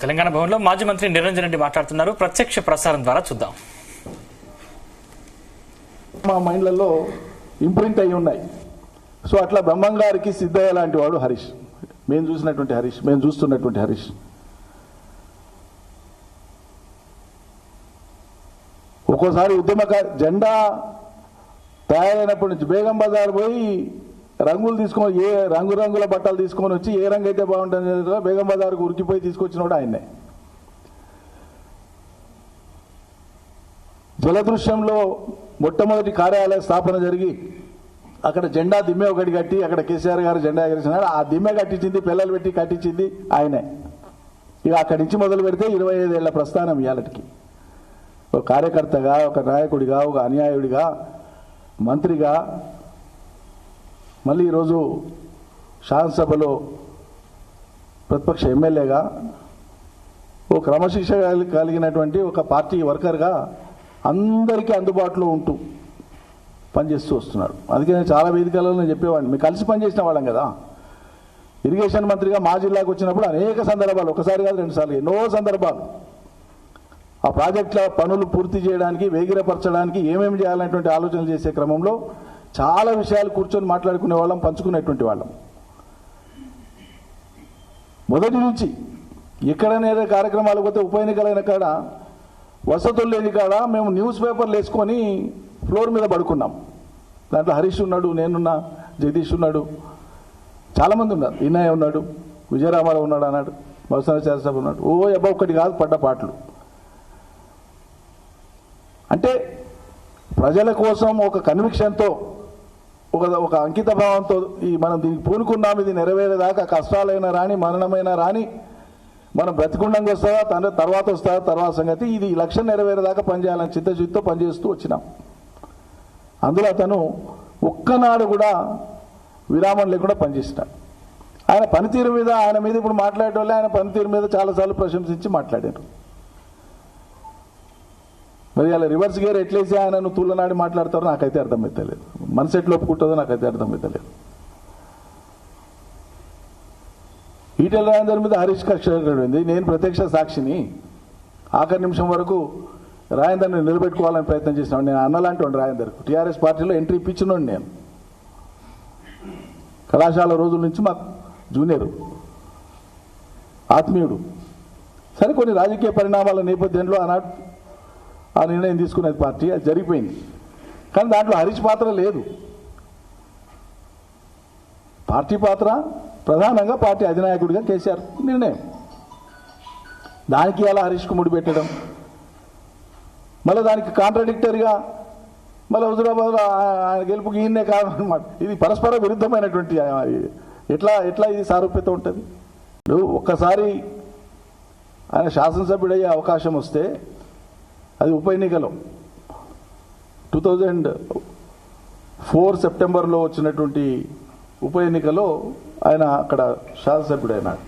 తెలంగాణ భవన్లో మాజీ మంత్రి నిరంజన్ రెడ్డి మాట్లాడుతున్నారు. ప్రత్యక్ష ప్రసారం ద్వారా చూద్దాం. మా మైండ్లలో ఇంప్రింట్ అయి ఉన్నాయి. సో అట్లా బ్రహ్మంగారికి సిద్ధయ్య లాంటి వాడు హరీష్, మేము చూసినటువంటి హరీష్, మేము చూస్తున్నటువంటి హరీష్. ఒక్కోసారి జెండా తయారైనప్పటి నుంచి బేగం బజార్ పోయి రంగులు తీసుకొని, ఏ రంగురంగుల బట్టలు తీసుకొని వచ్చి ఏ రంగు అయితే బాగుంటుంది బేగం బజార్కు ఉరికిపోయి తీసుకొచ్చినోడు ఆయన్నే. జలదృశ్యంలో మొట్టమొదటి కార్యాలయ స్థాపన జరిగి అక్కడ జెండా దిమ్మె ఒకటి కట్టి అక్కడ కేసీఆర్ గారు జెండా ఎగరేసినారు. ఆ దిమ్మె కట్టించింది, పిల్లలు పెట్టి కట్టించింది ఆయనే. ఇక అక్కడి నుంచి మొదలు పెడితే 25 ఏళ్ల ప్రస్థానం ఇవాళకి. ఒక కార్యకర్తగా, ఒక నాయకుడిగా, ఒక అన్యాయుడిగా, మంత్రిగా, మళ్ళీ ఈరోజు శాసనసభలో ప్రతిపక్ష ఎమ్మెల్యేగా, ఓ క్రమశిక్షణ కలిగినటువంటి ఒక పార్టీ వర్కర్గా అందరికీ అందుబాటులో ఉంటూ పనిచేస్తూ వస్తున్నాడు. అందుకే నేను చాలా వేదికలలో నేను చెప్పేవాడిని, మేము కలిసి పనిచేసిన వాళ్ళం కదా. ఇరిగేషన్ మంత్రిగా మా జిల్లాకు వచ్చినప్పుడు అనేక సందర్భాలు, ఒకసారి కాదు 2 సార్లు, ఎన్నో సందర్భాలు ఆ ప్రాజెక్టుల పనులు పూర్తి చేయడానికి, వేగిరపరచడానికి ఏమేమి చేయాలనేటువంటి ఆలోచనలు చేసే క్రమంలో చాలా విషయాలు కూర్చొని మాట్లాడుకునే వాళ్ళం, పంచుకునేటువంటి వాళ్ళం. మొదటి నుంచి ఎక్కడైనా కార్యక్రమాలు పోతే ఉప ఎన్నికలైన కాడ, వసతులు లేని కాడ మేము న్యూస్ పేపర్లు వేసుకొని ఫ్లోర్ మీద పడుకున్నాం. దాంట్లో హరీష్ ఉన్నాడు, నేనున్నా, జగదీష్ ఉన్నాడు, చాలామంది ఉన్నారు, ఇన్నయ్య ఉన్నాడు, విజయరామారావు ఉన్నాడు అన్నాడు, మరుసన శాసనసభ ఉన్నాడు. అబ్బా ఒక్కటి కాదు, పడ్డ పాటలు. అంటే ప్రజల కోసం ఒక కన్విక్షన్తో, ఒక అంకిత భావంతో మనం దీనికి పూనుకున్నాం. ఇది నెరవేరేదాకా కష్టాలైనా రాని, మరణమైనా రాని, మనం బ్రతికుండంగా వస్తుందా, తర్వాత వస్తుందా తర్వాత సంగతి. ఇది లక్ష్యం నెరవేరేదాకా పనిచేయాలని చిత్తశుద్ధితో పనిచేస్తూ వచ్చినాం. అందులో అతను ఒక్కనాడు కూడా విరామం లేకుండా పనిచేసినాడు. ఆయన పనితీరు మీద, ఆయన మీద ఇప్పుడు మాట్లాడే వాళ్ళే ఆయన పనితీరు మీద చాలాసార్లు ప్రశంసించి మాట్లాడారు. మరి అలా రివర్స్ గేర్ ఎట్లేసి ఆయనను తూలనాడి మాట్లాడతారో నాకైతే అర్థమవుతలేదు. మనసు ఎట్లా ఒప్పుకుంటుందో నాకైతే అర్థమవుతలేదు. ఈటెల రాజేందర్ మీద హరీష్ కక్ష ఉంది. నేను ప్రత్యక్ష సాక్షిని. ఆఖరి నిమిషం వరకు రాజేందర్ని నిలబెట్టుకోవాలని ప్రయత్నం చేసినాడు. నేను అన్నలాంటి వాడు రాజేందర్కు. టీఆర్ఎస్ పార్టీలో ఎంట్రీ ఇప్పించినోడు నేను. కళాశాల రోజుల నుంచి మాకు జూనియరు, ఆత్మీయుడు. సరే, కొన్ని రాజకీయ పరిణామాల నేపథ్యంలో ఆనాడు ఆ నిర్ణయం తీసుకునేది పార్టీ, అది జరిగిపోయింది. కానీ దాంట్లో హరీష్ పాత్ర లేదు. పార్టీ పాత్ర ప్రధానంగా పార్టీ అధినాయకుడిగా కేసీఆర్ నిర్ణయం. దానికి అలా హరీష్కు ముడిపెట్టడం, మళ్ళీ దానికి కాంట్రడిక్టరీగా మళ్ళీ హుజురాబాద్ ఆయన గెలుపుకి ఈయన్నే కారణం అనమాట. ఇది పరస్పర విరుద్ధమైనటువంటి, ఎట్లా ఇది సారూప్యత ఉంటుంది. ఒక్కసారి ఆయన శాసనసభ్యుడయ్యే అవకాశం వస్తే, అది ఉప ఎన్నికలో 2004 సెప్టెంబర్లో వచ్చినటువంటి ఉప ఎన్నికలో ఆయన అక్కడ శాసనసభ్యుడైనాడు.